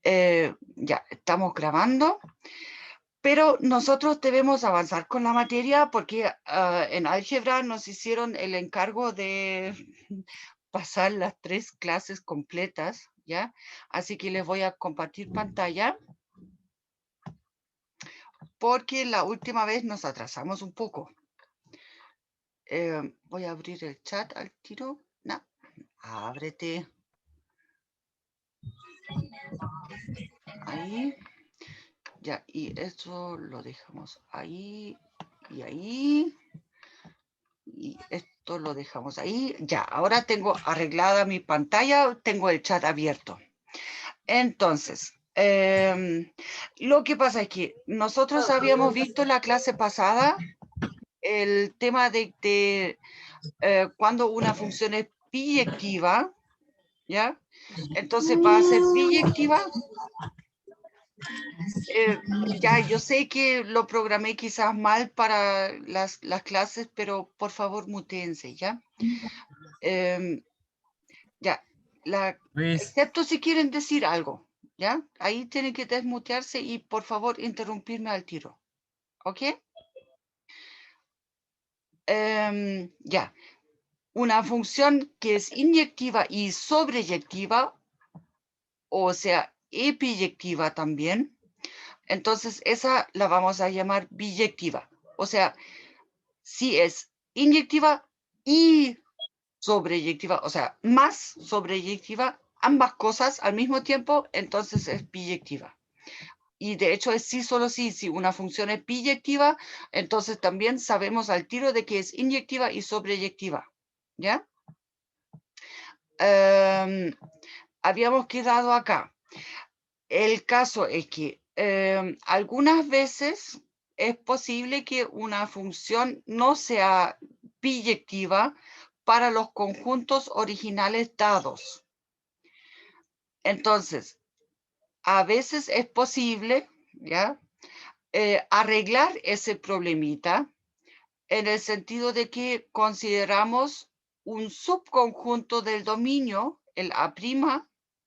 Ya, estamos grabando, pero nosotros debemos avanzar con la materia porque en álgebra nos hicieron el encargo de pasar las 3 clases completas, ¿ya? Así que les voy a compartir pantalla porque la última vez nos atrasamos un poco. Voy a abrir el chat al tiro. No, ábrete. Ahí. Ya, y esto lo dejamos ahí y ahí. Y esto lo dejamos ahí. Ya, ahora tengo arreglada mi pantalla, tengo el chat abierto. Entonces, lo que pasa es que nosotros habíamos visto la clase pasada el tema de cuando una función es biyectiva, ¿ya? Entonces va a ser biyectiva. Ya, yo sé que lo programé quizás mal para las clases, pero por favor mutéense, ¿ya? Ya, Luis, excepto si quieren decir algo, ¿ya? Ahí tienen que desmutearse y por favor interrumpirme al tiro, ¿ok? Ya, una función que es inyectiva y sobreyectiva, o sea, epiyectiva también, entonces esa la vamos a llamar biyectiva, o sea, si es inyectiva y sobreyectiva, o sea, más sobreyectiva, ambas cosas al mismo tiempo, entonces es biyectiva. Y de hecho es sí, solo sí, si una función es biyectiva, entonces también sabemos al tiro de que es inyectiva y sobreyectiva, ¿ya? Habíamos quedado acá. El caso es que algunas veces es posible que una función no sea biyectiva para los conjuntos originales dados. Entonces, a veces es posible, ¿ya? Arreglar ese problemita en el sentido de que consideramos un subconjunto del dominio, el A',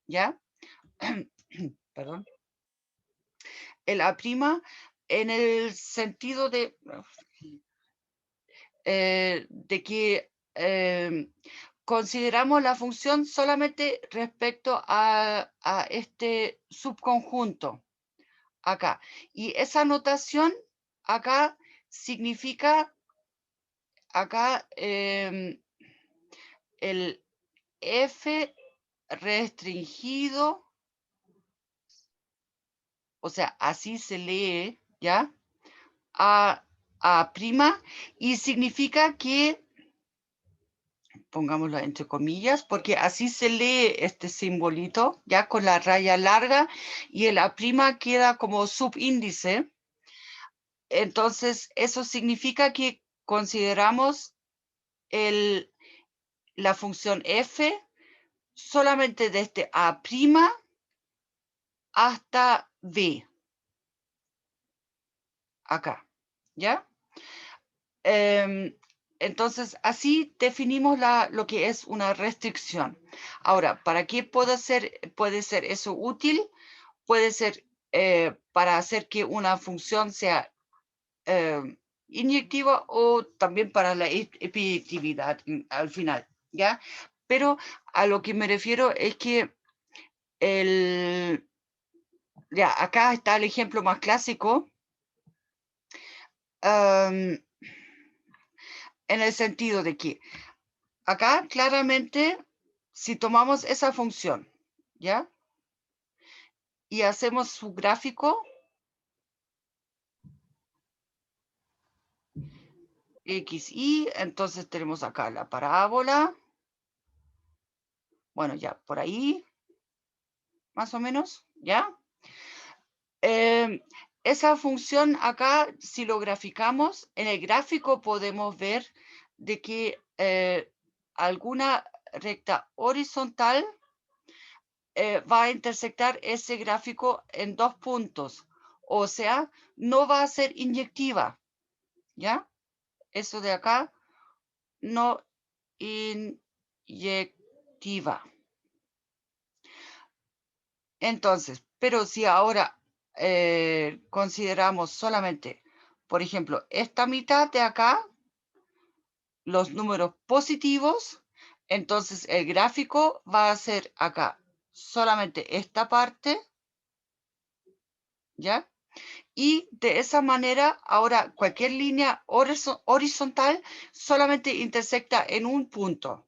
¿ya? Perdón. El A', en el sentido de que consideramos la función solamente respecto a este subconjunto acá. Y esa notación acá significa acá el F restringido, o sea, así se lee, ¿ya? A prima, y significa que, pongámoslo entre comillas, porque así se lee este simbolito, ya con la raya larga, y el A' queda como subíndice. Entonces, eso significa que consideramos la función f solamente desde A' hasta B. Acá, ¿ya? Entonces, así definimos lo que es una restricción. Ahora, ¿para qué puede ser eso útil? Puede ser para hacer que una función sea inyectiva o también para la epiyectividad al final, ¿ya? Pero a lo que me refiero es que ya, acá está el ejemplo más clásico, en el sentido de que acá claramente, si tomamos esa función, ¿ya? Y hacemos su gráfico, x, y, entonces tenemos acá la parábola, bueno, ya, por ahí, más o menos, ¿ya? Esa función acá, si lo graficamos, en el gráfico podemos ver de que alguna recta horizontal va a intersectar ese gráfico en 2 puntos. O sea, no va a ser inyectiva, ¿ya? Eso de acá, no inyectiva. Entonces, Pero si ahora consideramos solamente, por ejemplo, esta mitad de acá, los números positivos, entonces el gráfico va a ser acá solamente esta parte, ¿ya? Y de esa manera, ahora cualquier línea horizontal solamente intersecta en un punto,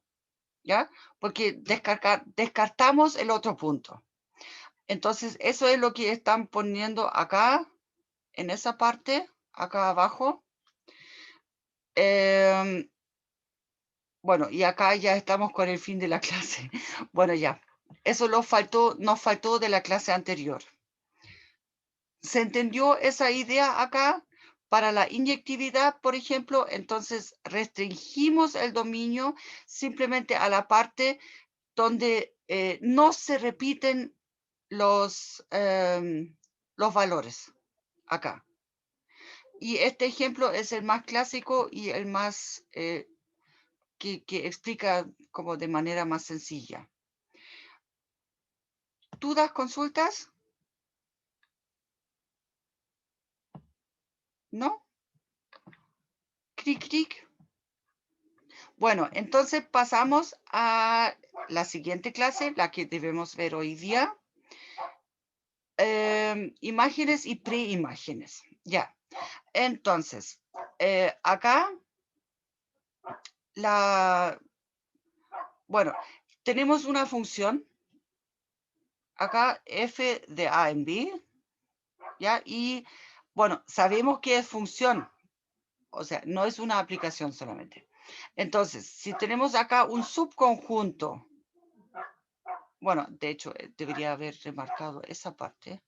¿ya? Porque descartamos el otro punto. Entonces, eso es lo que están poniendo acá, en esa parte, acá abajo. Bueno, y acá ya estamos con el fin de la clase. Bueno, ya. Eso nos faltó de la clase anterior. ¿Se entendió esa idea acá? Para la inyectividad, por ejemplo, entonces restringimos el dominio simplemente a la parte donde no se repiten los valores acá. Y este ejemplo es el más clásico y el más que explica como de manera más sencilla. ¿Dudas, consultas? ¿No? Cric, cric. Bueno, entonces pasamos a la siguiente clase, la que debemos ver hoy día. Imágenes y preimágenes. Ya. Entonces, acá bueno, tenemos una función, acá f de a en b, ¿ya? Y, bueno, sabemos que es función, o sea, no es una aplicación solamente. Entonces, si tenemos acá un subconjunto, bueno, de hecho, debería haber remarcado esa parte,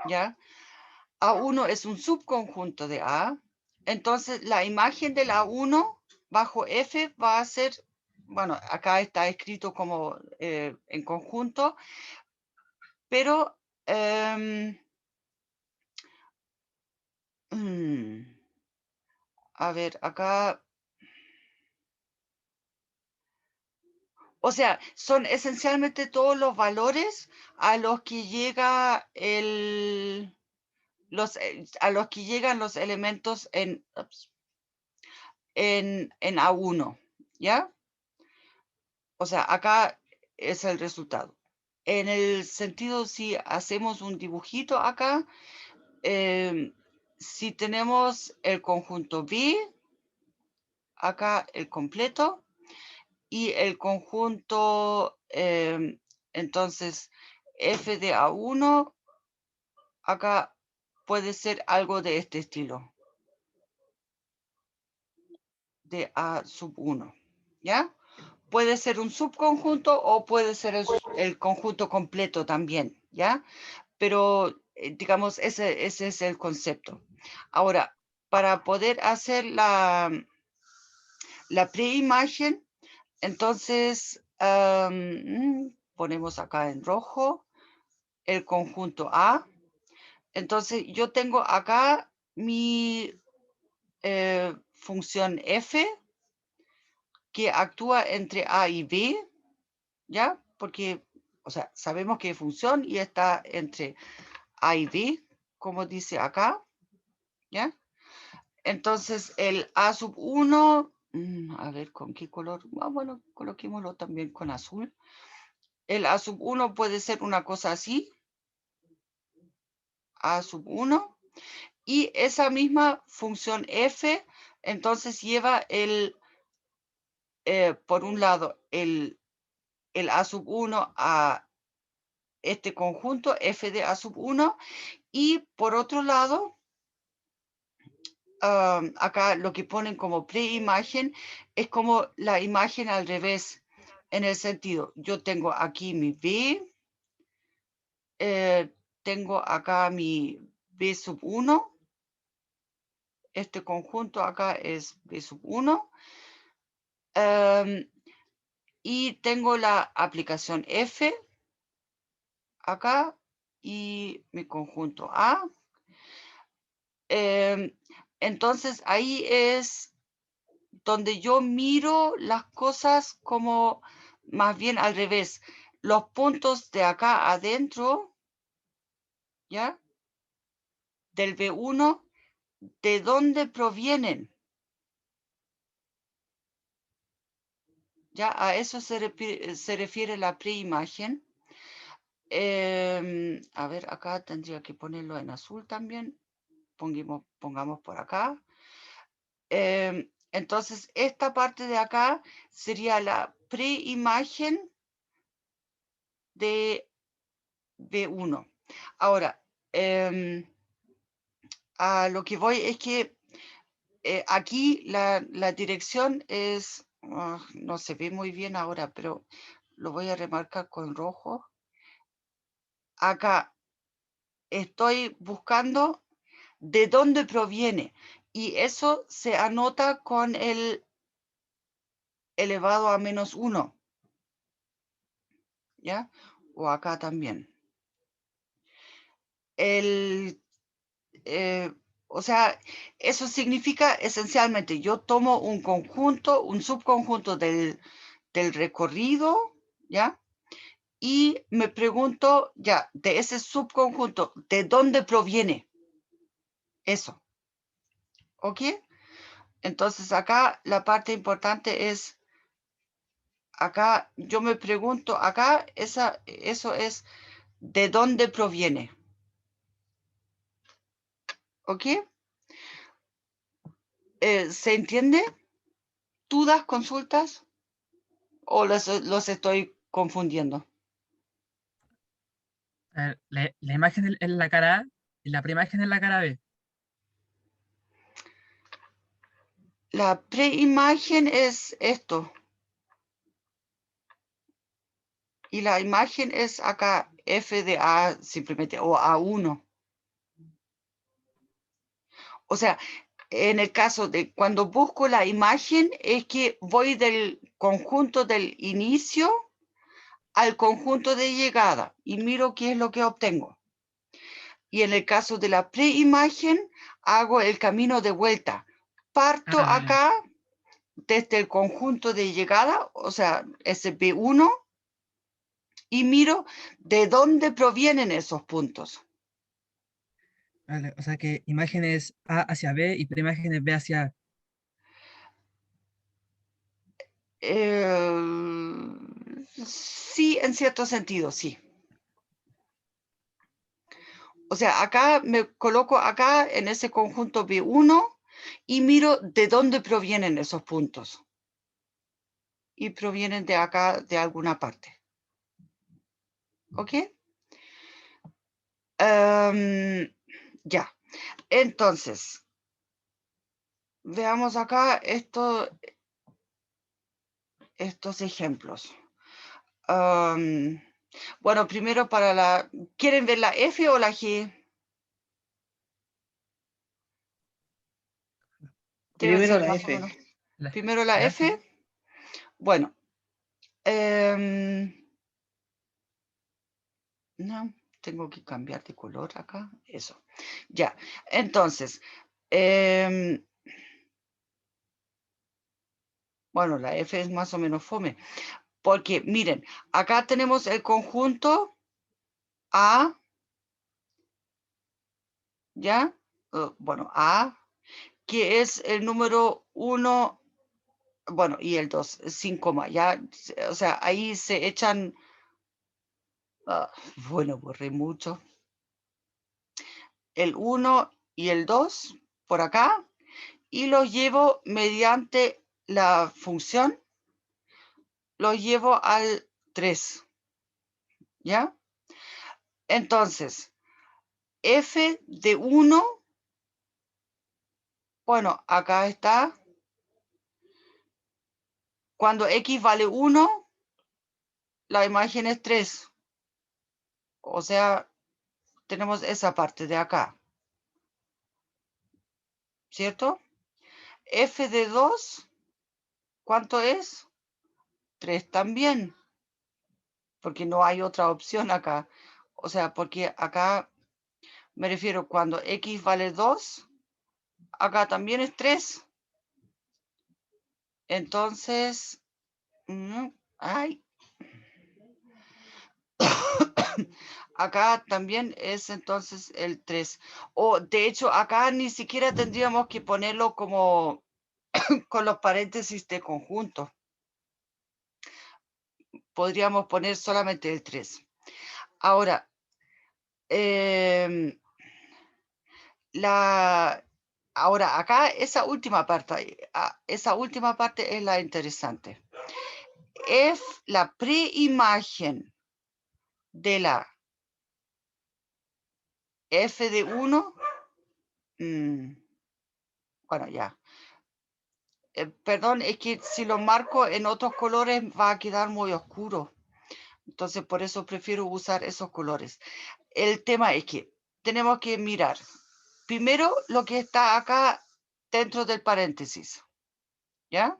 ¿ya? A1 es un subconjunto de A, entonces la imagen del A1 bajo F va a ser, bueno, acá está escrito como en conjunto, pero a ver, acá, o sea, son esencialmente todos los valores a los que llega a los que llegan los elementos en A1, ¿ya? O sea, acá es el resultado. En el sentido, si hacemos un dibujito acá, si tenemos el conjunto B, acá el completo, y el conjunto, entonces, F de A1, acá puede ser algo de este estilo, de A sub 1, ¿ya? Puede ser un subconjunto o puede ser el conjunto completo también, ¿ya? Pero, digamos, ese es el concepto. Ahora, para poder hacer la preimagen, entonces, ponemos acá en rojo el conjunto A. Entonces, yo tengo acá mi función f que actúa entre A y B, ¿ya? Porque, o sea, sabemos que es función y está entre A y B, como dice acá, ¿ya? Entonces, el A sub 1, a ver, ¿con qué color? Bueno, coloquémoslo también con azul. El A sub 1 puede ser una cosa así, A sub 1, y esa misma función f, entonces lleva por un lado, el A sub 1 a este conjunto, f de A sub 1, y por otro lado, acá lo que ponen como preimagen es como la imagen al revés, en el sentido, yo tengo aquí mi B, tengo acá mi B sub 1, este conjunto acá es B sub 1, y tengo la aplicación F acá y mi conjunto A. Entonces ahí es donde yo miro las cosas como más bien al revés. los puntos de acá adentro, ¿ya? Del B1, ¿de dónde provienen? ¿Ya? A eso se refiere la preimagen. A ver, acá tendría que ponerlo en azul también. Pongamos por acá. Entonces, esta parte de acá sería la preimagen de B1. Ahora, a lo que voy es que aquí la dirección es, no se ve muy bien ahora, pero lo voy a remarcar con rojo. Acá estoy buscando de dónde proviene y eso se anota con el elevado a -1, ¿ya? O acá también. O sea, eso significa esencialmente, yo tomo un conjunto, un subconjunto del recorrido, ¿ya? Y me pregunto, ya, de ese subconjunto, ¿de dónde proviene eso? ¿Ok? Entonces acá la parte importante es, acá yo me pregunto, acá eso es, ¿de dónde proviene? ¿Ok? ¿Se entiende? ¿Dudas, consultas? ¿O los estoy confundiendo? La imagen es la cara A y la preimagen es la cara B. La preimagen es esto. Y la imagen es acá f de a simplemente, o a1. O sea, en el caso de cuando busco la imagen es que voy del conjunto del inicio al conjunto de llegada y miro qué es lo que obtengo. Y en el caso de la preimagen hago el camino de vuelta. Parto Ah, ya. acá desde el conjunto de llegada, o sea, ese P1, y miro de dónde provienen esos puntos. Vale, o sea que imagen es A hacia B y preimagen es B hacia A. Sí, en cierto sentido, sí. O sea, acá me coloco acá en ese conjunto B1 y miro de dónde provienen esos puntos. Y provienen de acá, de alguna parte. ¿Ok? Ya. Entonces, veamos acá estos ejemplos. Bueno, primero para la... ¿Quieren ver la F o la G? Debe Primero ser la más o menos. F. Primero la La F. F. Bueno. No, tengo que cambiar de color acá. Eso. Ya. Entonces, bueno, la F es más o menos fome. Porque, miren, acá tenemos el conjunto A, ¿ya? Bueno, A, que es el número 1, bueno, y el 2, sin coma, ¿ya? O sea, ahí se echan, bueno, borré mucho. El 1 y el 2 por acá, y los llevo mediante la función, los llevo al 3, ¿ya? Entonces, f de 1, bueno, acá está. Cuando x vale 1, la imagen es 3. O sea, tenemos esa parte de acá, ¿cierto? F de 2, ¿cuánto es? 3 también, porque no hay otra opción acá. O sea, porque acá me refiero cuando x vale 2, acá también es 3. Entonces, ay, Acá también es entonces el 3. O de hecho, acá ni siquiera tendríamos que ponerlo como con los paréntesis de conjunto. Podríamos poner solamente el 3. Ahora, ahora acá esa última parte es la interesante. Es la preimagen de la f de 1. Bueno, ya. Perdón, es que si lo marco en otros colores va a quedar muy oscuro. Entonces, por eso prefiero usar esos colores. El tema es que tenemos que mirar primero lo que está acá dentro del paréntesis. ¿Ya?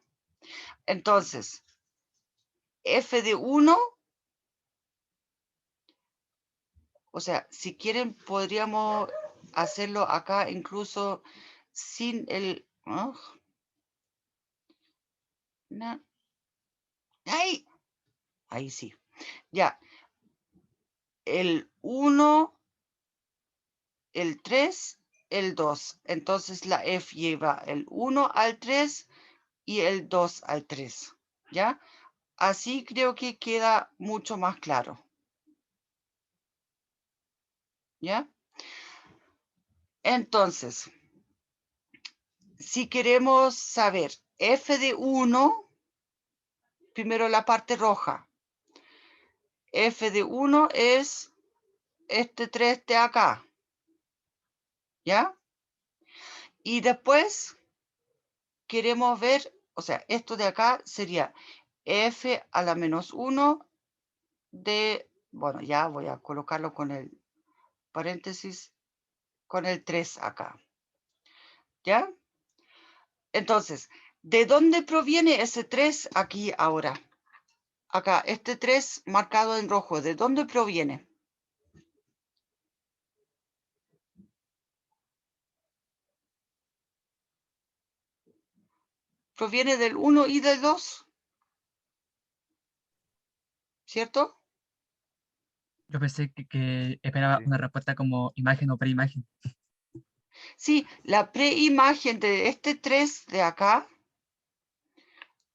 Entonces, f de 1, o sea, si quieren podríamos hacerlo acá incluso sin el... ¿no? No. ¡Ay! Ahí sí. Ya. El 1, el 3, el 2. Entonces la F lleva el 1 al 3 y el 2 al 3. ¿Ya? Así creo que queda mucho más claro. ¿Ya? Entonces, si queremos saber F de 1, primero la parte roja. F de 1 es este 3 de acá. ¿Ya? Y después queremos ver, o sea, esto de acá sería F a la menos 1 de, bueno, ya voy a colocarlo con el paréntesis, con el 3 acá. ¿Ya? Entonces, ¿de dónde proviene ese 3 aquí ahora? Acá, este 3 marcado en rojo, ¿de dónde proviene? Proviene del 1 y del 2, ¿cierto? Yo pensé que esperaba Sí. una respuesta como imagen o preimagen. Sí, la preimagen de este 3 de acá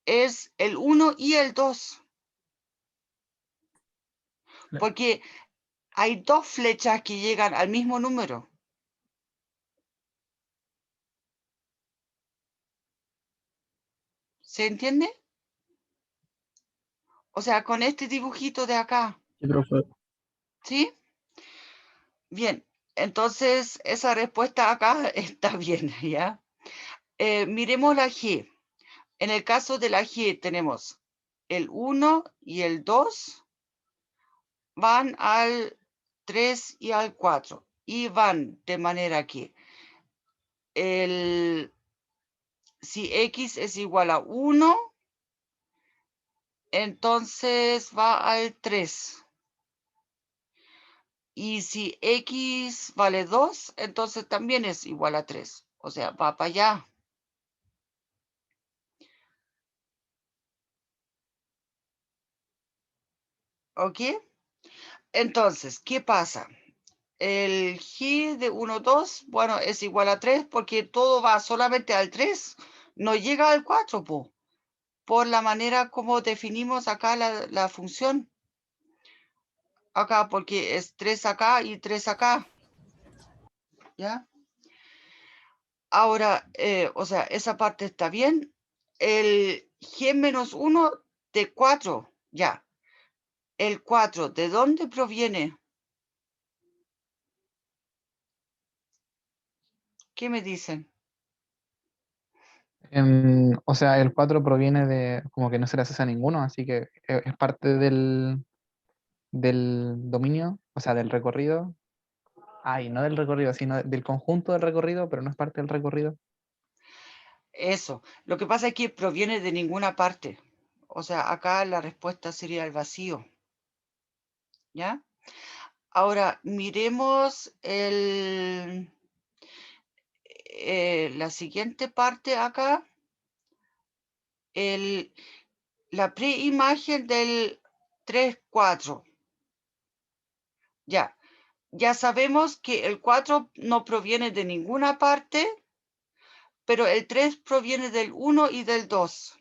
es el 1 y el 2. Claro. Porque hay dos flechas que llegan al mismo número. ¿Se entiende? O sea, con este dibujito de acá. Sí, profe. ¿Sí? Bien, entonces esa respuesta acá está bien, ¿ya? Miremos la G. En el caso de la G tenemos el 1 y el 2 van al 3 y al 4 y van de manera que si X es igual a 1, entonces va al 3. Y si X vale 2, entonces también es igual a 3. O sea, va para allá. ¿Ok? Entonces, ¿qué pasa? El G de 1, 2, bueno, es igual a 3 porque todo va solamente al 3. No llega al 4, por la manera como definimos acá la función. Acá, porque es 3 acá y 3 acá. ¿Ya? Ahora, o sea, esa parte está bien. El G menos 1 de 4, ya. El 4, ¿de dónde proviene? ¿Qué me dicen? O sea, el 4 proviene de como que no se le hace a ninguno, así que es parte del dominio, o sea, del recorrido. Ay, no del recorrido, sino del conjunto del recorrido, pero no es parte del recorrido. Eso. Lo que pasa es que proviene de ninguna parte. O sea, acá la respuesta sería el vacío. ¿Ya? Ahora, miremos la siguiente parte acá. La preimagen del 3, 4. Ya sabemos que el 4 no proviene de ninguna parte, pero el 3 proviene del 1 y del 2.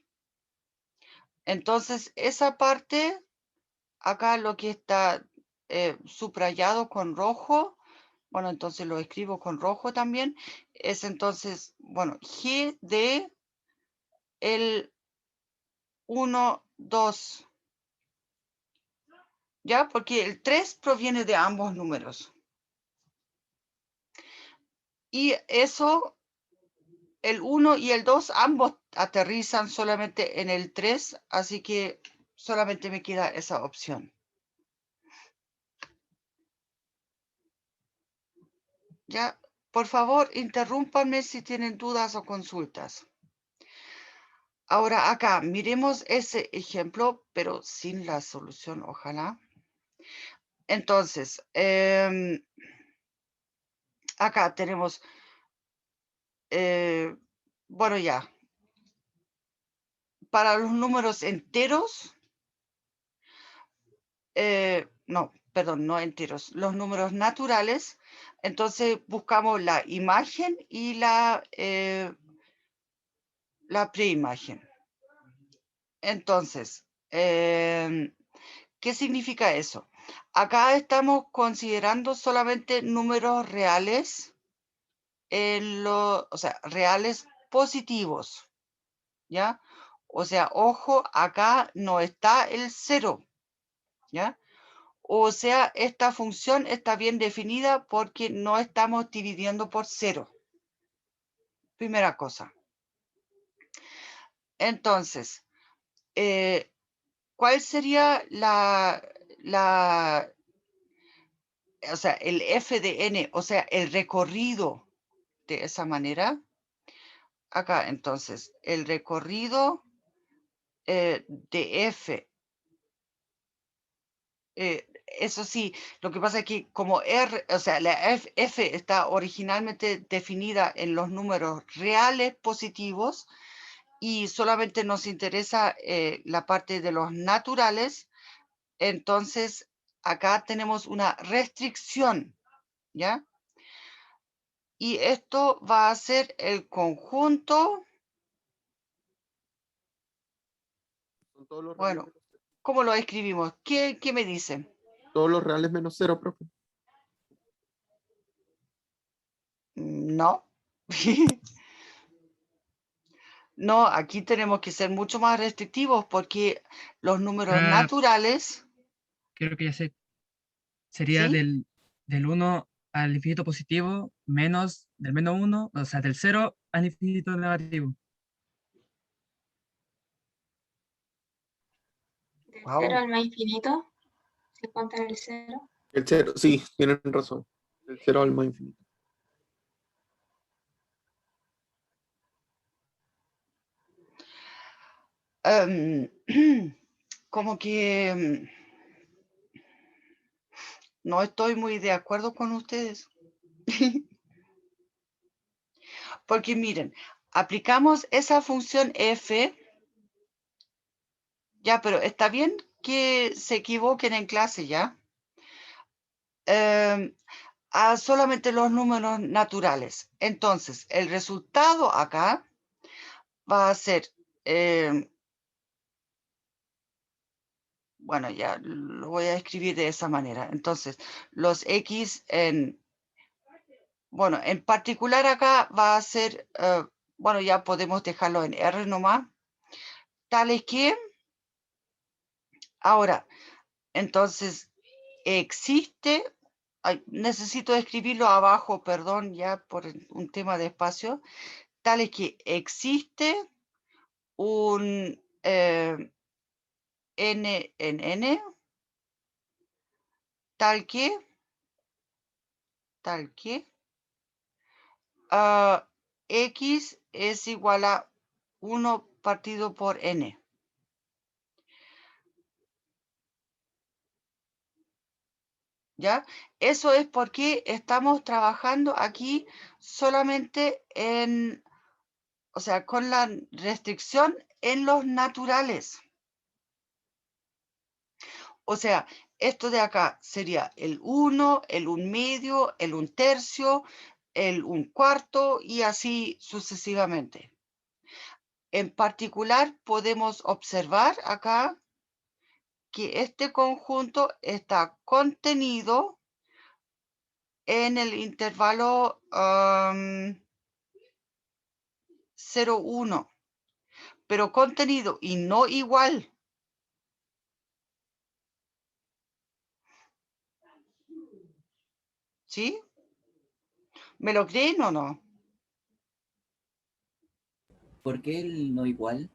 Entonces, esa parte, acá lo que está subrayado con rojo, bueno, entonces lo escribo con rojo también, es entonces, bueno, G de el 1, 2. ¿Ya? Porque el 3 proviene de ambos números. Y eso, el 1 y el 2, ambos aterrizan solamente en el 3, así que solamente me queda esa opción. ¿Ya? Por favor, interrúmpanme si tienen dudas o consultas. Ahora acá, miremos ese ejemplo, pero sin la solución, ojalá. Entonces, acá tenemos, bueno, ya. Para los números enteros, no, perdón, no enteros, los números naturales, entonces buscamos la imagen y la preimagen. Entonces, ¿qué significa eso? Acá estamos considerando solamente números reales, o sea, reales positivos, ¿ya? O sea, ojo, acá no está el 0, ¿ya? O sea, esta función está bien definida porque no estamos dividiendo por 0. Primera cosa. Entonces, ¿cuál sería o sea, el f de n, o sea, el recorrido de esa manera? Acá, entonces, el recorrido de f. Eso sí, lo que pasa es que como R, o sea, la f está originalmente definida en los números reales positivos y solamente nos interesa la parte de los naturales, entonces acá tenemos una restricción, ¿ya? Y esto va a ser el conjunto, Son todos los reales bueno, menos cero. ¿cómo lo escribimos? ¿Qué me dicen? Todos los reales menos 0, profe. No. No, aquí tenemos que ser mucho más restrictivos porque los números Ah, naturales, creo que ya sé. Sería ¿sí? del 1 al infinito positivo menos del menos 1, o sea, del 0 al infinito negativo. Del Wow. 0 al más infinito, se cuenta el 0. El 0, sí, tienen razón. El 0 al más infinito. Como que no estoy muy de acuerdo con ustedes. Porque miren, aplicamos esa función f, ya, pero está bien que se equivoquen en clase, ¿ya? A solamente los números naturales. Entonces, el resultado acá va a ser, bueno, ya lo voy a escribir de esa manera. Entonces, los x bueno, en particular acá va a ser, bueno, ya podemos dejarlo en R nomás, tales que, ahora, entonces, existe, necesito escribirlo abajo, perdón, ya por un tema de espacio, tales que existe un n en n, tal que x es igual a 1 partido por n. ¿Ya? Eso es porque estamos trabajando aquí solamente o sea, con la restricción en los naturales. O sea, esto de acá sería el 1, el 1/2, el 1/3, el 1/4 y así sucesivamente. En particular, podemos observar acá que este conjunto está contenido en el intervalo 0, 1, pero contenido y no igual. ¿Sí? ¿Me lo creen o no? ¿Por qué el no igual?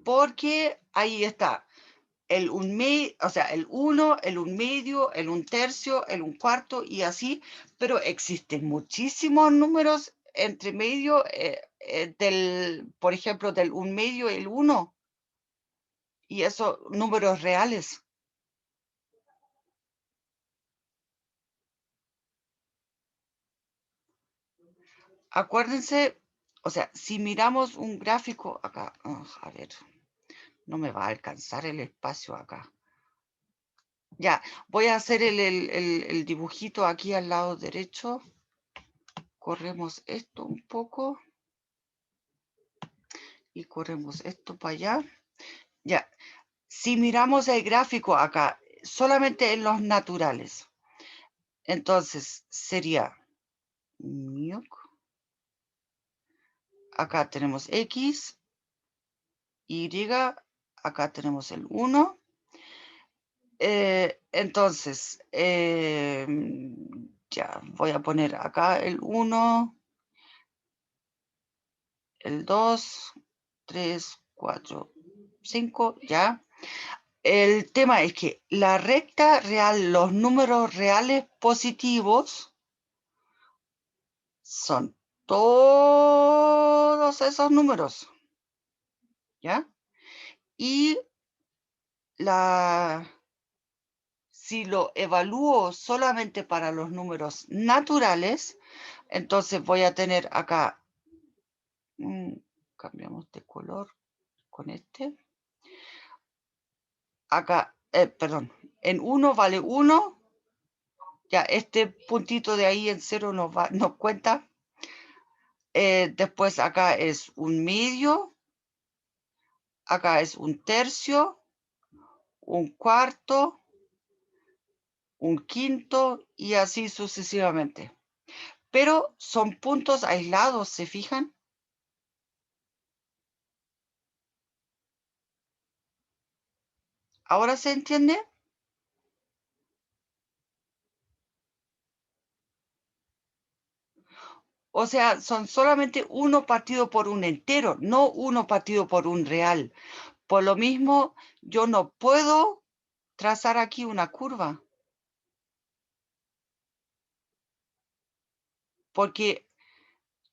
Porque ahí está el o sea, el 1, el 1/2, el 1/3, el 1/4 y así, pero existen muchísimos números entre medio por ejemplo, del 1/2 y el 1, y esos números reales. Acuérdense, o sea, si miramos un gráfico acá, a ver, no me va a alcanzar el espacio acá. Ya, voy a hacer el dibujito aquí al lado derecho. Corremos esto un poco. Y corremos esto para allá. Ya, si miramos el gráfico acá, solamente en los naturales, entonces sería acá tenemos X, Y, acá tenemos el 1. Entonces, ya voy a poner acá el 1, el 2, 3, 4, 5, ya. El tema es que la recta real, los números reales positivos, son todos esos números, ¿ya? Y si lo evalúo solamente para los números naturales, entonces voy a tener acá, cambiamos de color con este. Acá, perdón, en 1 vale 1, ya este puntito de ahí en 0 nos cuenta. Después acá es 1/2, acá es 1/3, 1/4, 1/5 y así sucesivamente. Pero son puntos aislados, ¿se fijan? ¿Ahora se entiende? O sea, son solamente 1 partido por un entero, no 1 partido por un real. Por lo mismo, yo no puedo trazar aquí una curva. Porque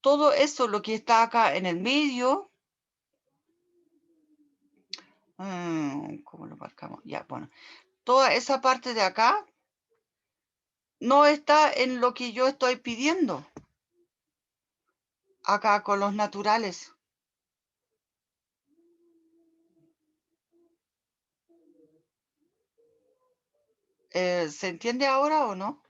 todo eso, lo que está acá en el medio, ¿cómo lo marcamos? Ya, bueno. Toda esa parte de acá no está en lo que yo estoy pidiendo. Acá con los naturales. ¿Se entiende ahora o no?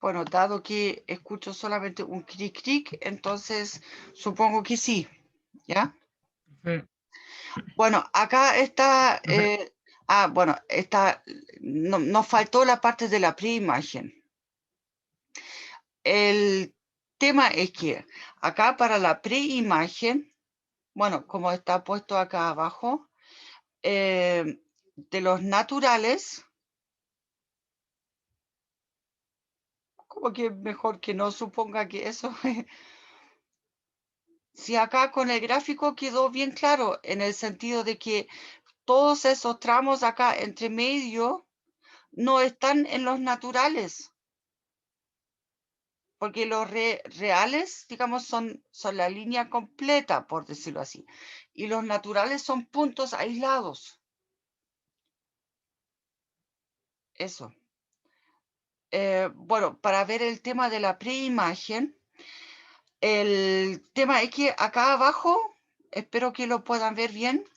Bueno, dado que escucho solamente un cric cric, entonces supongo que sí, ¿ya? Profe, Bueno, acá está, profe, bueno, nos faltó la parte de la preimagen. El tema es que acá para la preimagen, bueno, como está puesto acá abajo, de los naturales, como que mejor que no suponga que eso. Si acá con el gráfico quedó bien claro, en el sentido de que todos esos tramos acá entre medio no están en los naturales, porque los reales, digamos, son la línea completa, por decirlo así, y los naturales son puntos aislados. Eso. Bueno, para ver el tema de la preimagen, El tema es que acá abajo, espero que lo puedan ver bien,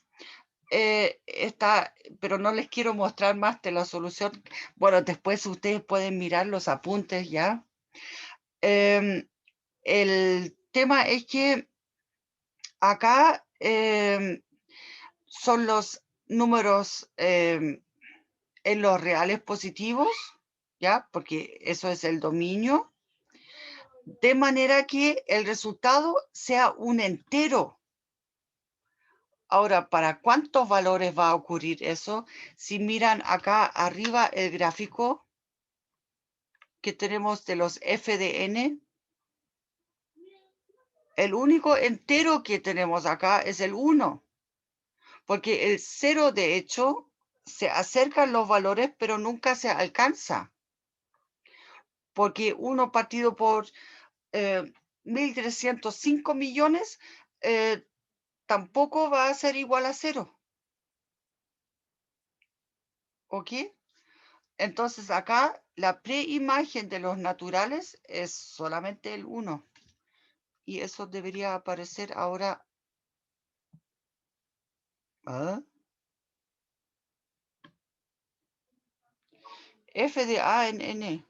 está, pero no les quiero mostrar más de la solución. Bueno, después ustedes pueden mirar los apuntes ya. El tema es que acá son los números en los reales positivos, ¿ya? Porque eso es el dominio. De manera que el resultado sea un entero. Ahora, ¿para cuántos valores va a ocurrir eso? Si miran acá arriba el gráfico que tenemos de los f de n, el único entero que tenemos acá es el 1, porque el 0 de hecho se acercan los valores, pero nunca se alcanza, porque 1 partido por 1.305 millones tampoco va a ser igual a 0. ¿Ok? Entonces acá la preimagen de los naturales es solamente el 1. Y eso debería aparecer ahora. ¿Ah? F de A en N.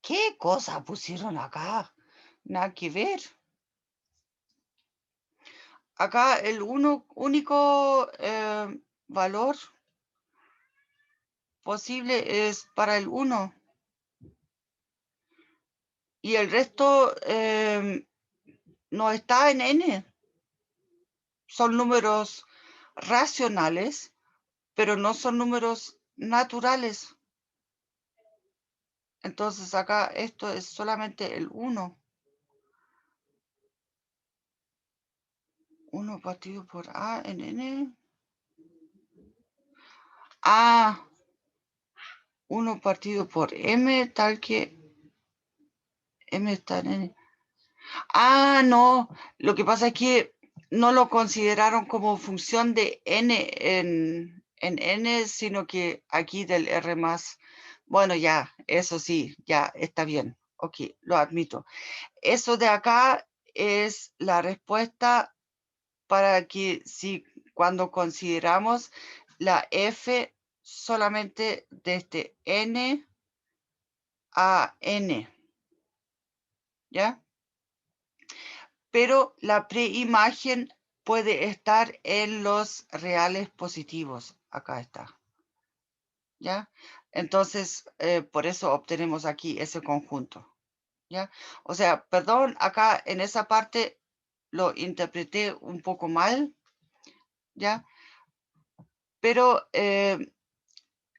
¿Qué cosa pusieron acá? Nada que ver. Acá el único valor posible es para el 1. Y el resto no está en N. Son números racionales, pero no son números naturales. Entonces acá esto es solamente el 1. 1 partido por A en N. Ah, 1 partido por M, tal que M está en N. Ah, no. Lo que pasa es que no lo consideraron como función de N en N, sino que aquí del R más. Bueno, ya, eso sí, ya está bien. Ok, lo admito. Eso de acá es la respuesta para que si cuando consideramos la F solamente desde N a N, ¿ya? Pero la preimagen puede estar en los reales positivos. Acá está, ¿ya? Entonces, por eso obtenemos aquí ese conjunto, ¿ya? O sea, perdón, acá en esa parte lo interpreté un poco mal, ¿ya? Pero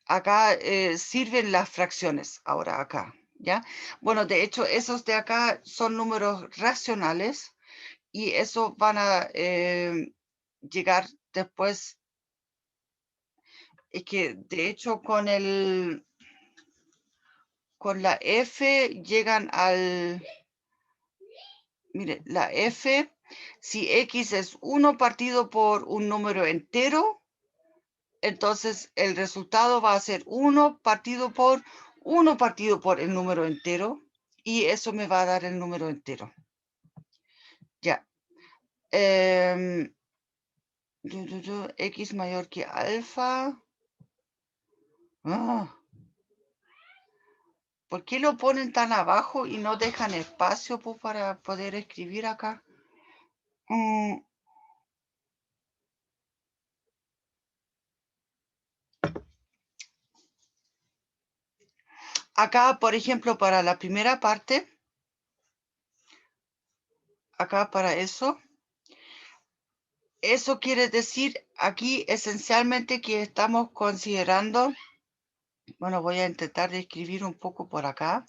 acá sirven las fracciones, ahora acá, ¿ya? Bueno, de hecho, esos de acá son números racionales y eso van a llegar después. Es que, de hecho, con la F llegan al... Mire, la F, si X es 1 partido por un número entero, entonces el resultado va a ser 1 partido por 1 partido por el número entero, y eso me va a dar el número entero. Ya. X mayor que alfa. ¿Por qué lo ponen tan abajo y no dejan espacio pues, para poder escribir acá? Acá, por ejemplo, para la primera parte, acá para eso quiere decir aquí esencialmente que estamos considerando, bueno, voy a intentar de escribir un poco por acá,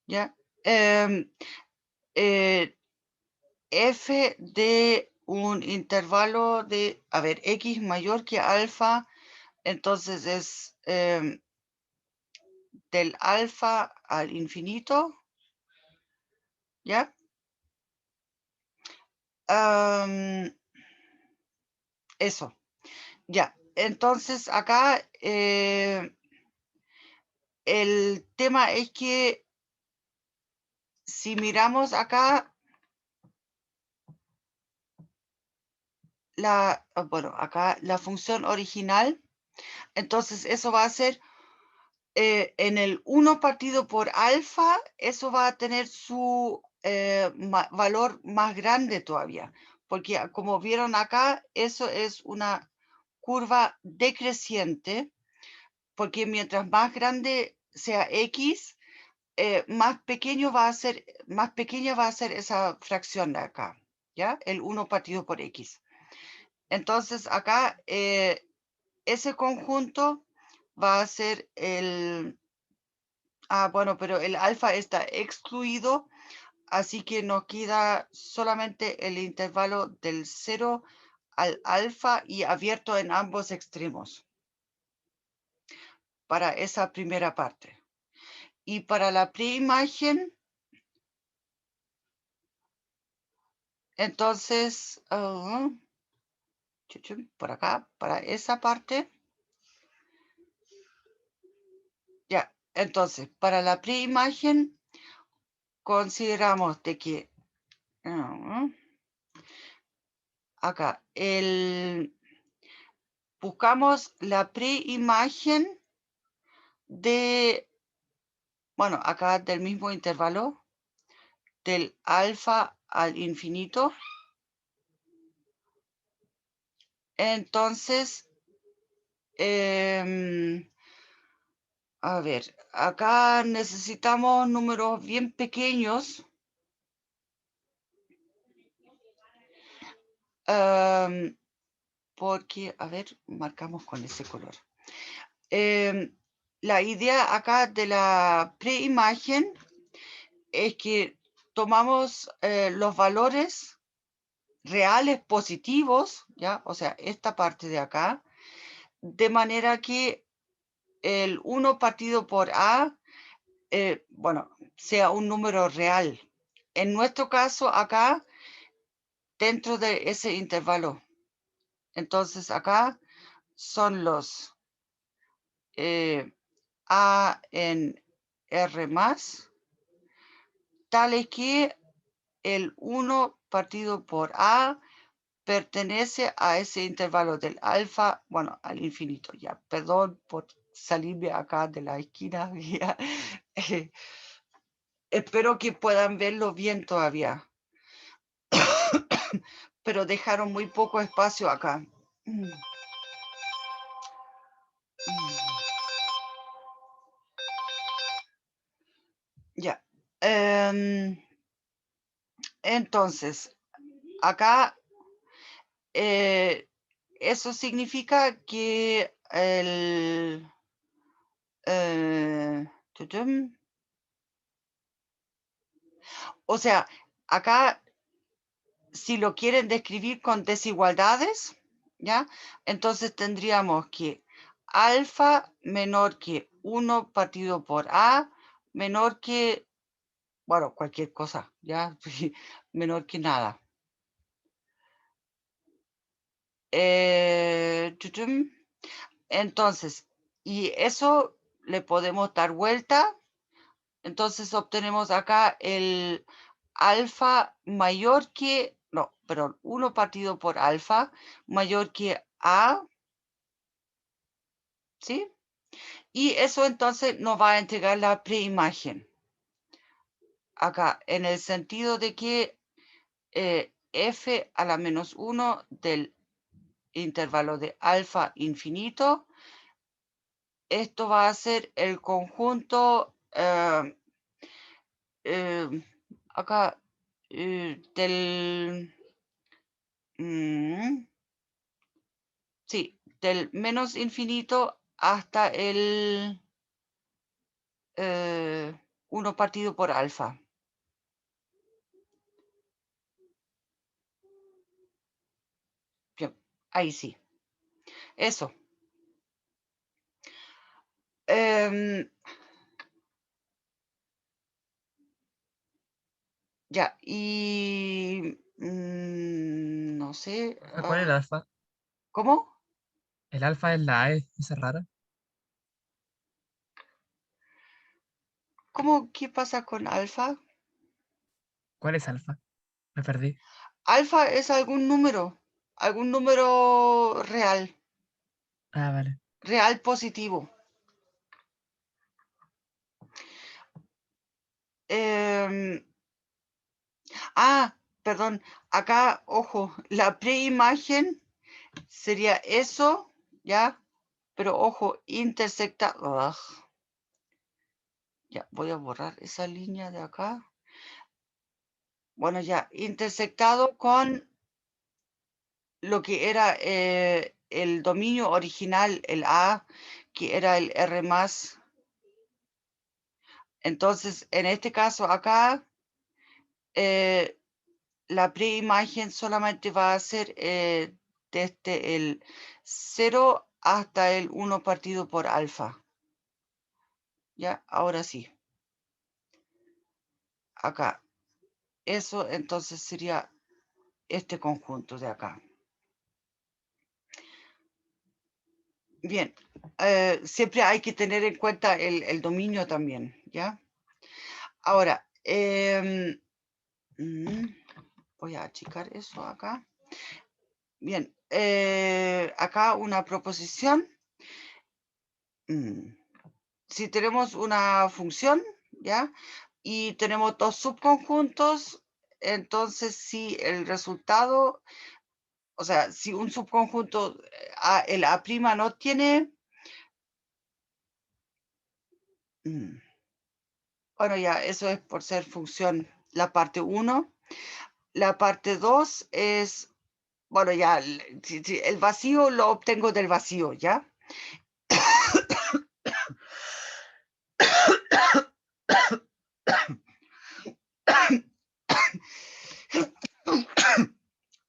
¿ya? F de un intervalo de, a ver, X mayor que alfa, entonces es del alfa al infinito, ¿ya? Eso, ya. Entonces acá el tema es que si miramos acá, acá la función original, entonces eso va a ser en el 1 partido por alfa, eso va a tener su valor más grande todavía, porque como vieron acá, eso es una curva decreciente, porque mientras más grande sea x, más pequeña va a ser esa fracción de acá, ¿ya? El 1 partido por x. Entonces acá ese conjunto va a ser el... bueno, pero el alfa está excluido, así que nos queda solamente el intervalo del 0 al alfa y abierto en ambos extremos para esa primera parte. Y para la preimagen, entonces, por acá, para esa parte, ya, entonces, para la preimagen, consideramos de que acá buscamos la preimagen de, bueno, acá del mismo intervalo, del alfa al infinito. Entonces, a ver, acá necesitamos números bien pequeños. Porque, a ver, marcamos con ese color. La idea acá de la preimagen es que tomamos los valores reales positivos, ¿ya? O sea, esta parte de acá, de manera que el 1 partido por A, sea un número real. En nuestro caso acá, dentro de ese intervalo. Entonces acá son los A en R más, tales que el 1 partido por A pertenece a ese intervalo del alfa, bueno, al infinito. Ya, perdón por salirme acá de la esquina. Ya. Espero que puedan verlo bien todavía. Pero dejaron muy poco espacio acá. Ya. Entonces, acá eso significa que o sea, acá si lo quieren describir con desigualdades, ¿ya? Entonces tendríamos que alfa menor que 1 partido por A menor que, bueno, cualquier cosa, ¿ya? Menor que nada. Entonces, y eso le podemos dar vuelta. Entonces obtenemos acá el alfa mayor que, no, perdón, 1 partido por alfa mayor que A, ¿sí? Y eso entonces nos va a entregar la preimagen. Acá, en el sentido de que f a la menos 1 del intervalo de alfa infinito, esto va a ser el conjunto acá del sí, del menos infinito hasta el 1 partido por alfa. Bien, ahí sí. Eso. Ya, y no sé. ¿Cuál es el alfa? ¿Cómo? El alfa es la A, esa rara. ¿Cómo, qué pasa con alfa? ¿Cuál es alfa? Me perdí. Alfa es algún número real, Ah, vale. real positivo. Em, perdón, acá, ojo, la preimagen sería eso, ¿ya? Pero ojo, intersecta. Ugh. Ya, voy a borrar esa línea de acá. Bueno, ya, intersectado con lo que era el dominio original, el A, que era el R más. Entonces, en este caso acá, la preimagen solamente va a ser desde el 0 hasta el 1 partido por alfa. Ya, ahora sí. Acá. Eso entonces sería este conjunto de acá. Bien, siempre hay que tener en cuenta el dominio también, ¿ya? Ahora, voy a achicar eso acá. Bien, acá una proposición. Si tenemos una función, ¿ya? Y tenemos dos subconjuntos, entonces si el resultado, o sea, si un subconjunto, el A' no tiene... Bueno, ya, eso es por ser función la parte 1. La parte 2 es, bueno, ya, el vacío lo obtengo del vacío, ¿ya?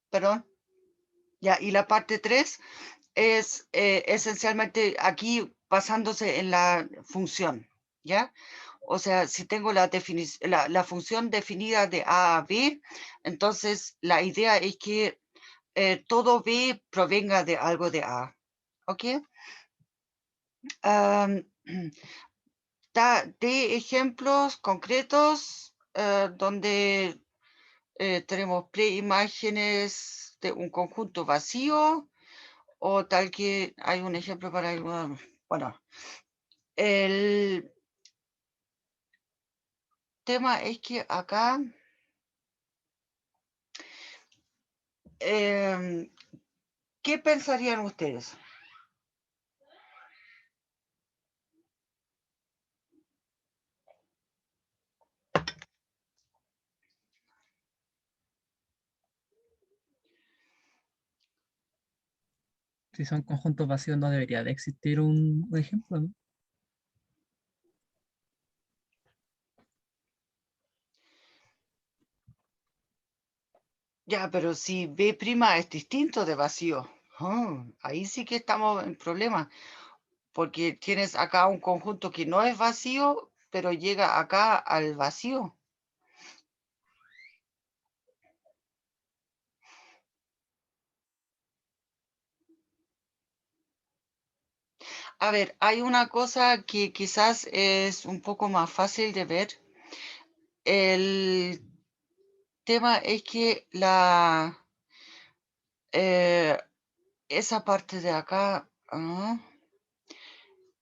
Perdón. Ya, y la parte 3 es esencialmente aquí basándose en la función, ¿ya? O sea, si tengo la función definida de A a B, entonces la idea es que todo B provenga de algo de A, ¿ok? De ejemplos concretos donde tenemos preimágenes de un conjunto vacío, o tal que hay un ejemplo para... Bueno, el tema es que acá ¿qué pensarían ustedes? Si son conjuntos vacíos no debería de existir un ejemplo, ¿no? Ya, pero si B' es distinto de vacío, ahí sí que estamos en problema, porque tienes acá un conjunto que no es vacío, pero llega acá al vacío. A ver, hay una cosa que quizás es un poco más fácil de ver. El tema es que esa parte de acá,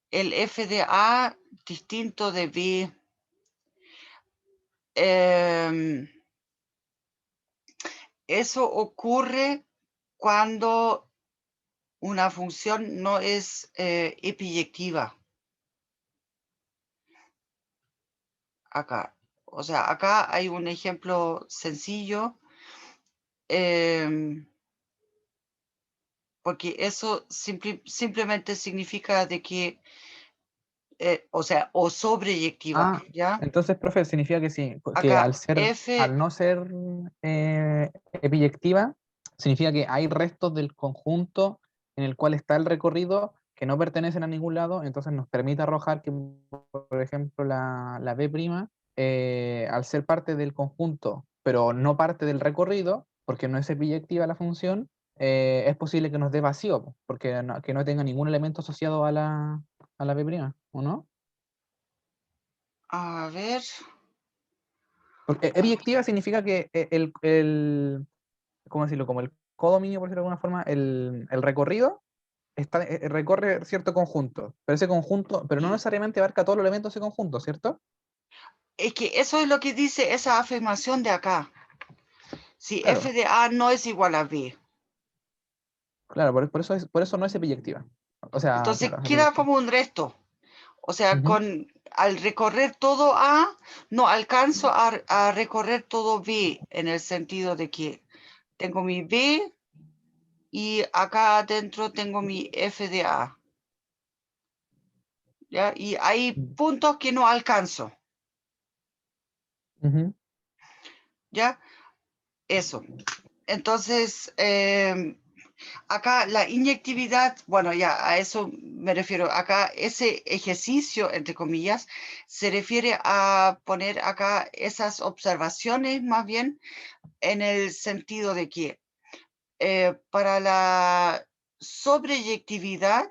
el f de A distinto de B, eso ocurre cuando una función no es epiyectiva. Acá. O sea, acá hay un ejemplo sencillo. Porque eso simplemente significa de que, o sea, o sobreyectiva, ¿ya? Entonces, profe, significa que sí, que Acá, al no ser epiyectiva, significa que hay restos del conjunto en el cual está el recorrido que no pertenecen a ningún lado, entonces nos permite arrojar que, por ejemplo, la B', al ser parte del conjunto, pero no parte del recorrido, porque no es epiyectiva la función, es posible que nos dé vacío, porque que no tenga ningún elemento asociado a la B', ¿o no? A ver. Porque E biyectiva significa que ¿cómo decirlo? Como el codominio, por decirlo de alguna forma, el recorrido recorre cierto conjunto, pero ese conjunto, pero no necesariamente abarca todos los elementos de ese conjunto, ¿cierto? Es que eso es lo que dice esa afirmación de acá. Si Claro. f de A no es igual a B. Claro, por eso no es biyectiva. O sea, Entonces claro, es queda biyectiva. como un resto. O sea, Ujú. al recorrer todo A, no alcanzo a recorrer todo B, en el sentido de que tengo mi B y acá adentro tengo mi f de A. ¿Ya? Y hay puntos que no alcanzo. Ujú. ¿Ya? Eso. Entonces, acá la inyectividad, bueno, ya a eso me refiero. Acá ese ejercicio, entre comillas, se refiere a poner acá esas observaciones más bien en el sentido de que para la sobreyectividad,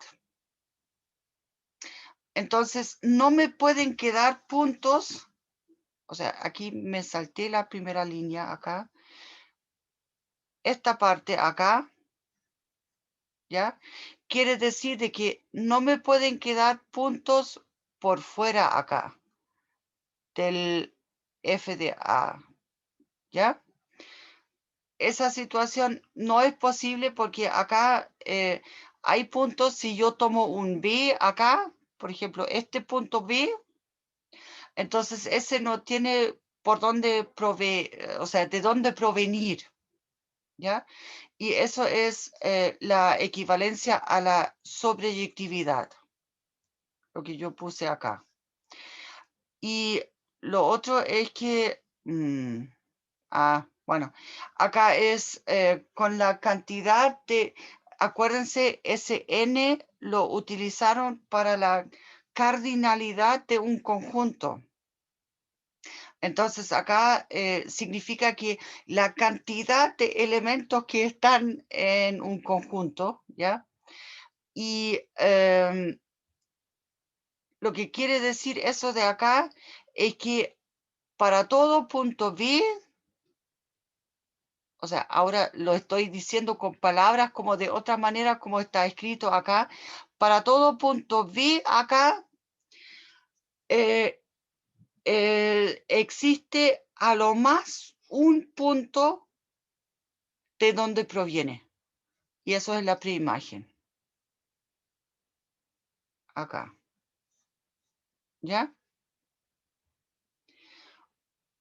entonces no me pueden quedar puntos, o sea, aquí me salté la primera línea acá, esta parte acá, ¿ya? Quiere decir de que no me pueden quedar puntos por fuera acá del f de A, ¿ya? Esa situación no es posible porque acá hay puntos, si yo tomo un B acá, por ejemplo, este punto B, entonces ese no tiene por dónde o sea, de dónde provenir, ¿ya? Y eso es la equivalencia a la sobreyectividad, lo que yo puse acá. Y lo otro es que, bueno, acá es con la cantidad de, acuérdense, ese n lo utilizaron para la cardinalidad de un conjunto. Entonces acá significa que la cantidad de elementos que están en un conjunto, ¿ya? Y lo que quiere decir eso de acá es que para todo punto B, o sea, ahora lo estoy diciendo con palabras como de otra manera como está escrito acá, para todo punto B acá existe a lo más un punto de donde proviene. Y eso es la preimagen. Acá. ¿Ya?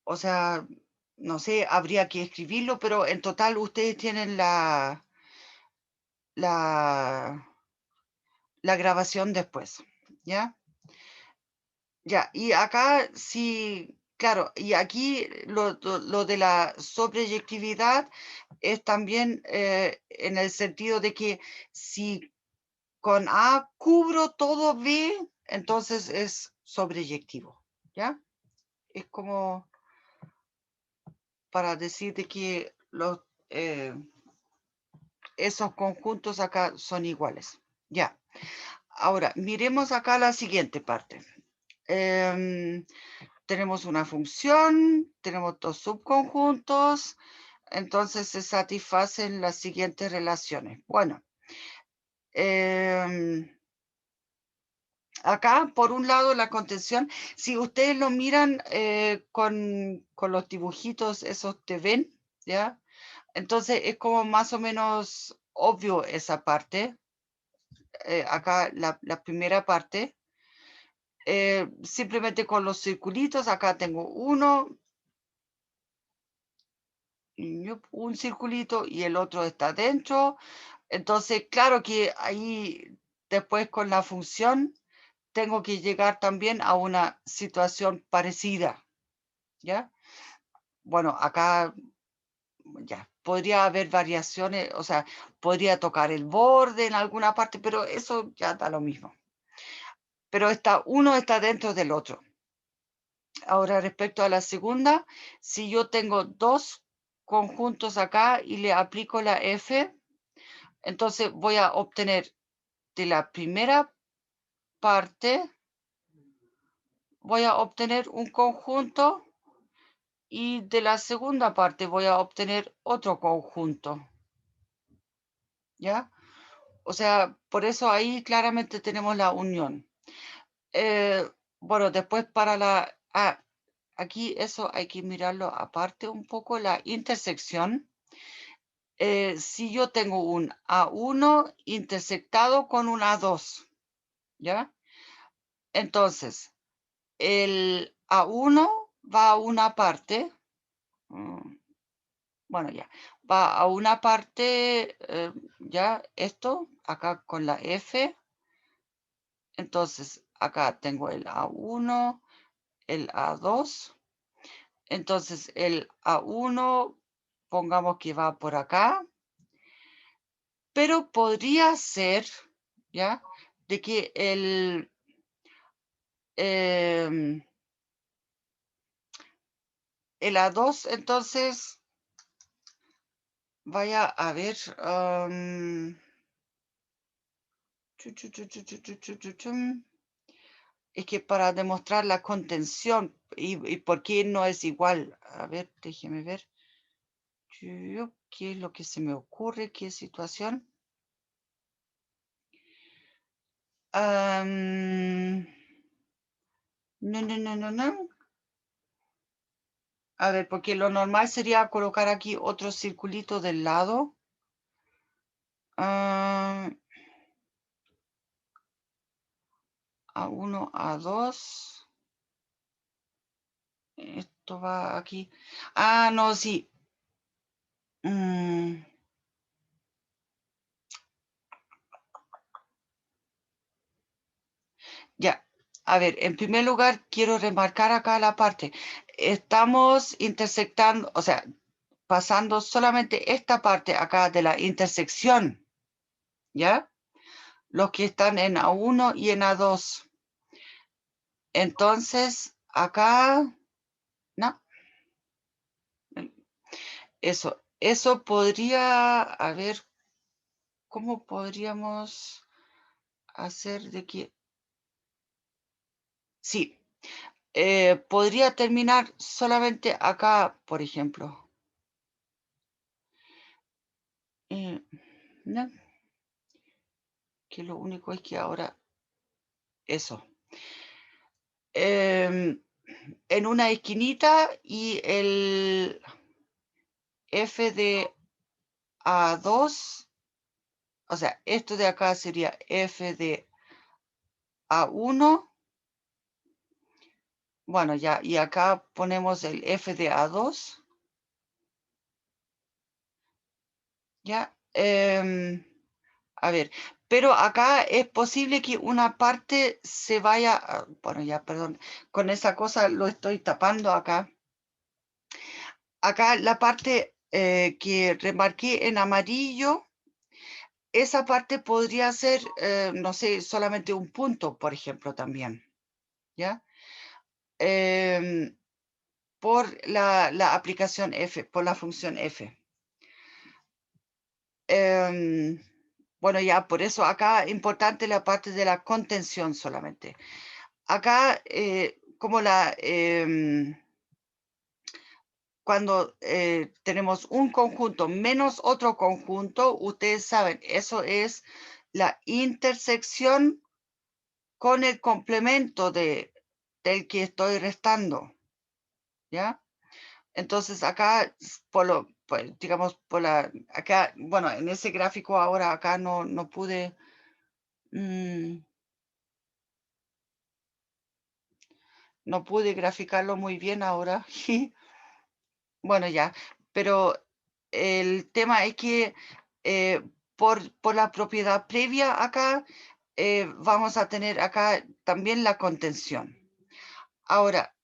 O sea, no sé, habría que escribirlo, pero en total ustedes tienen la grabación después. ¿Ya? Ya, y acá sí, claro, y aquí lo de la sobreyectividad es también en el sentido de que si con A cubro todo B, entonces es sobreyectivo, ¿ya? Es como para decir de que esos conjuntos acá son iguales. Ya. Ahora, miremos acá la siguiente parte. Tenemos una función, tenemos dos subconjuntos, entonces se satisfacen las siguientes relaciones. Bueno, acá, por un lado, la contención, si ustedes lo miran con los dibujitos, esos te ven, ¿ya? Entonces es como más o menos obvio esa parte. Acá la primera parte. Simplemente con los circulitos, acá tengo uno, un circulito y el otro está dentro. Entonces, claro que ahí después con la función tengo que llegar también a una situación parecida, ¿ya? Bueno, acá ya podría haber variaciones, o sea, podría tocar el borde en alguna parte, pero eso ya da lo mismo. Pero uno está dentro del otro. Ahora, respecto a la segunda, si yo tengo dos conjuntos acá y le aplico la F, entonces voy a obtener de la primera parte voy a obtener un conjunto y de la segunda parte voy a obtener otro conjunto. ¿Ya? O sea, por eso ahí claramente tenemos la unión. Bueno, después para la... aquí eso hay que mirarlo aparte un poco, la intersección. Si yo tengo un A1 intersectado con un A2, ¿ya? Entonces, el A1 va a una parte, bueno, ya, va a una parte, ya, esto, acá con la F. Entonces, acá tengo el A1, el A2. Entonces, el A1, pongamos que va por acá. Pero podría ser, ¿ya? De que el A2, entonces, vaya a ver. Es que para demostrar la contención y por qué no es igual. A ver, déjeme ver. ¿Qué es lo que se me ocurre? ¿Qué situación? No. A ver, porque lo normal sería colocar aquí otro circulito del lado. A1, A2. Esto va aquí. No, sí. Ya. A ver, en primer lugar, quiero remarcar acá la parte. Estamos intersectando, o sea, pasando solamente esta parte acá de la intersección. ¿Ya? Los que están en A1 y en A2. Entonces, acá, no. Eso podría, a ver, ¿cómo podríamos hacer de que... Sí, podría terminar solamente acá, por ejemplo. No, que lo único es que ahora... Eso. En una esquinita y el F de A2, o sea, esto de acá sería F de A1. Bueno, ya, y acá ponemos el F de A2. Ya, a ver, pero acá es posible que una parte se vaya, bueno, ya, perdón, con esa cosa lo estoy tapando acá. Acá la parte que remarqué en amarillo, esa parte podría ser, no sé, solamente un punto, por ejemplo, también, ¿ya? Por la aplicación F, por la función F. Bueno, ya, por eso acá importante la parte de la contención solamente. Acá, como cuando tenemos un conjunto menos otro conjunto, ustedes saben, eso es la intersección con el complemento del que estoy restando, ¿ya? Entonces acá, digamos, acá, bueno, en ese gráfico ahora acá no pude, no pude graficarlo muy bien ahora. Bueno, ya, pero el tema es que por la propiedad previa acá, vamos a tener acá también la contención. Ahora,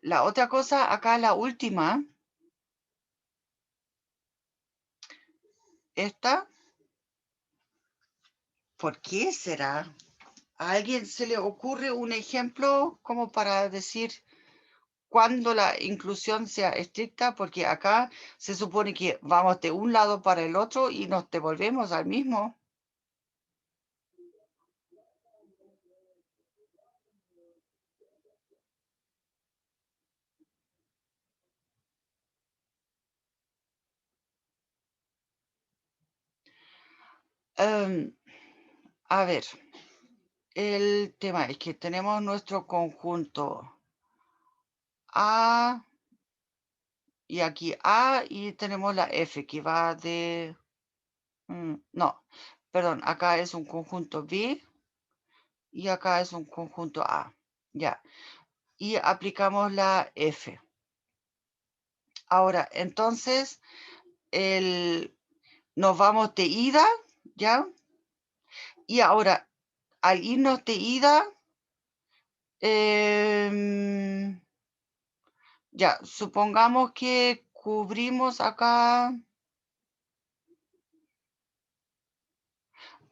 la otra cosa, acá la última, esta, ¿por qué será? ¿A alguien se le ocurre un ejemplo como para decir cuándo la inclusión sea estricta? Porque acá se supone que vamos de un lado para el otro y nos devolvemos al mismo. A ver, el tema es que tenemos nuestro conjunto A y aquí A y tenemos la F que va de... no, perdón, acá es un conjunto B y acá es un conjunto A. Ya. Y aplicamos la F. Ahora, entonces, nos vamos de ida, ¿ya? Y ahora, al irnos de ida, ya, supongamos que cubrimos acá,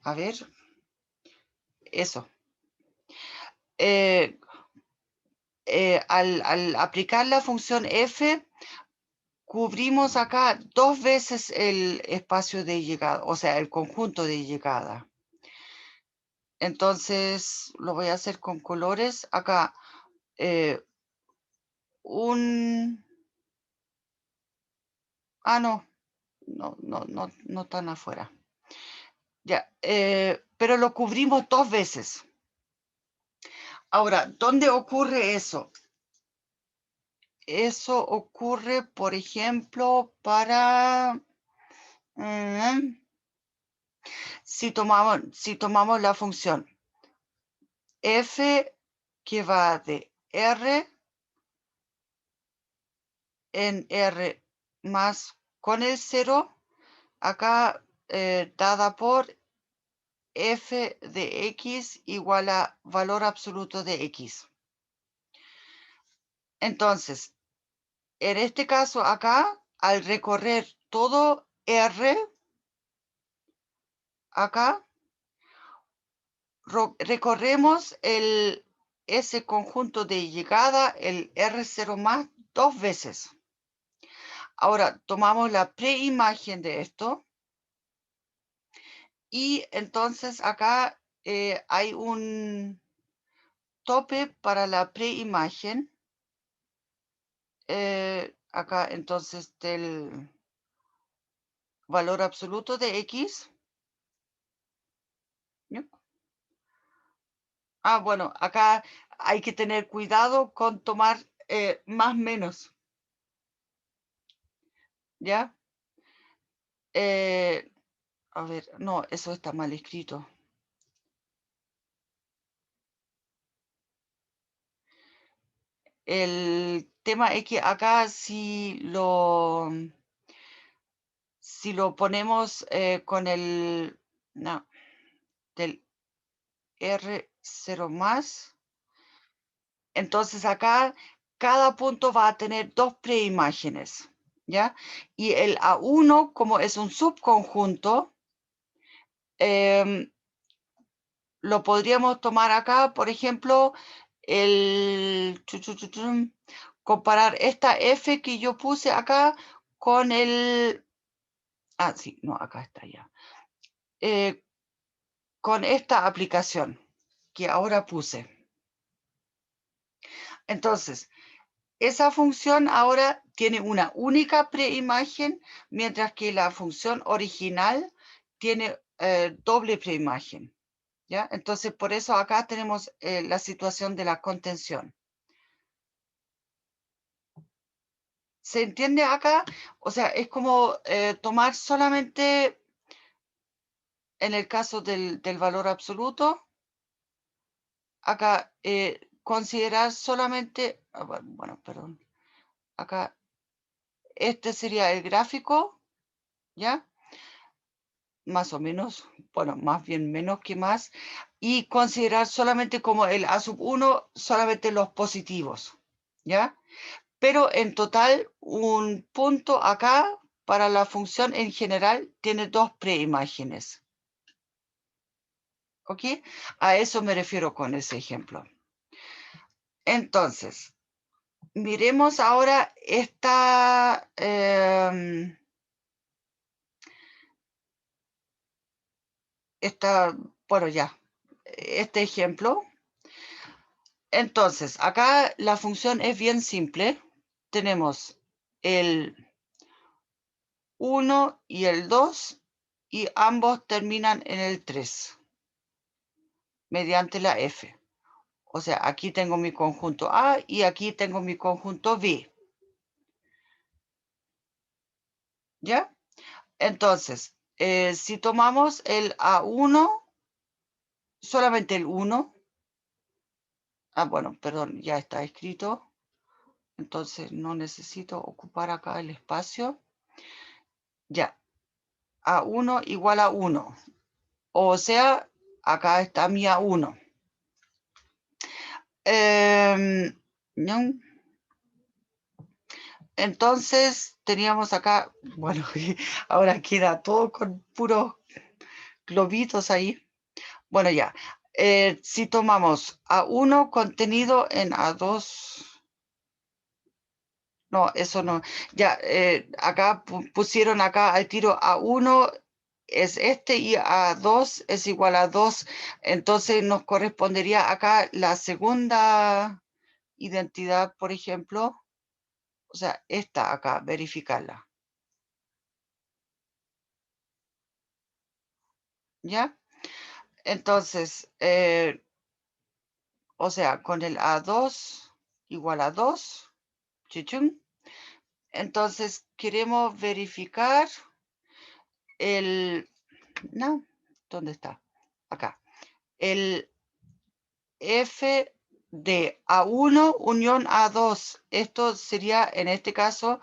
a ver, eso. Al aplicar la función f, cubrimos acá 2 veces el espacio de llegada, o sea, el conjunto de llegada. Entonces, lo voy a hacer con colores. Acá, no tan afuera. Ya, pero lo cubrimos 2 veces. Ahora, ¿dónde ocurre eso? Eso ocurre, por ejemplo, para... si tomamos la función f que va de R en R más con el 0, acá dada por f de x igual a valor absoluto de x. Entonces, en este caso acá, al recorrer todo R, acá, recorremos ese conjunto de llegada, el R0 más, 2 veces. Ahora, tomamos la preimagen de esto. Y entonces acá hay un tope para la preimagen. Acá entonces del valor absoluto de x. ¿No? Bueno, acá hay que tener cuidado con tomar más menos. ¿Ya? A ver, no, eso está mal escrito. El tema es que acá si lo ponemos con el... No, del R0 más, entonces acá cada punto va a tener 2 preimágenes, ¿ya? Y el A1, como es un subconjunto, lo podríamos tomar acá, por ejemplo, comparar esta F que yo puse acá con el... sí, no, acá está ya. Con esta aplicación que ahora puse. Entonces, esa función ahora tiene una única preimagen, mientras que la función original tiene doble preimagen. ¿Ya? Entonces, por eso acá tenemos la situación de la contención. ¿Se entiende acá? O sea, es como tomar solamente, en el caso del valor absoluto, acá considerar solamente, bueno, perdón, acá, este sería el gráfico, ¿ya? Más o menos, bueno, más bien menos que más, y considerar solamente como el A1, solamente los positivos, ¿ya? Pero en total, un punto acá para la función en general tiene 2 preimágenes. ¿Ok? A eso me refiero con ese ejemplo. Entonces, miremos ahora esta... bueno, ya, este ejemplo. Entonces, acá la función es bien simple. Tenemos el 1 y el 2 y ambos terminan en el 3 mediante la F. O sea, aquí tengo mi conjunto A y aquí tengo mi conjunto B. ¿Ya? Entonces, si tomamos el A1, solamente el 1. Ah, bueno, perdón, ya está escrito. Entonces no necesito ocupar acá el espacio. Ya. A1 igual a 1. O sea, acá está mi A1. ¿No? Entonces teníamos acá, bueno, ahora queda todo con puros globitos ahí. Bueno, ya. Si tomamos A1 contenido en A2. No, eso no. Ya, acá pusieron acá al tiro A1 es este y A2 es igual a 2. Entonces nos correspondería acá la segunda identidad, por ejemplo. O sea, esta acá, verificarla. ¿Ya? Entonces, o sea, con el A2 igual a 2. Chichun. Entonces, queremos verificar el... No, ¿dónde está? Acá. El F de A1 unión A2. Esto sería, en este caso,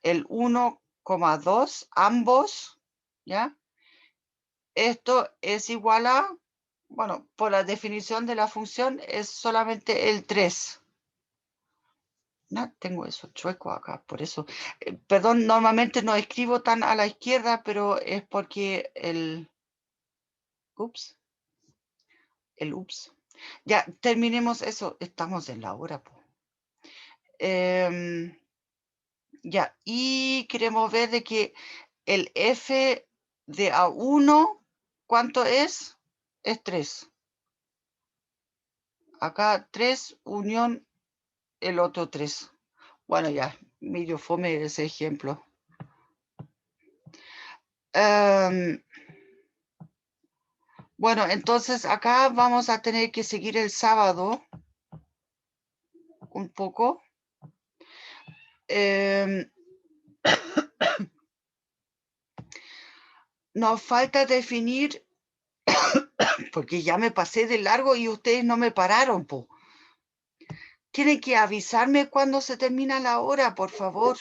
el 1,2, ambos, ¿ya? Esto es igual a, bueno, por la definición de la función, es solamente el 3. No, tengo eso chueco acá, por eso. Perdón, normalmente no escribo tan a la izquierda, pero es porque el... Ups. El ups. Ya, terminemos eso. Estamos en la hora, po. Ya, y queremos ver de que el F de A1, ¿cuánto es? Es 3. Acá 3 unión el otro 3. Bueno, ya, medio fome ese ejemplo. Bueno, entonces acá vamos a tener que seguir el sábado un poco. Nos falta definir, porque ya me pasé de largo y ustedes no me pararon, po. Tienen que avisarme cuando se termina la hora, por favor.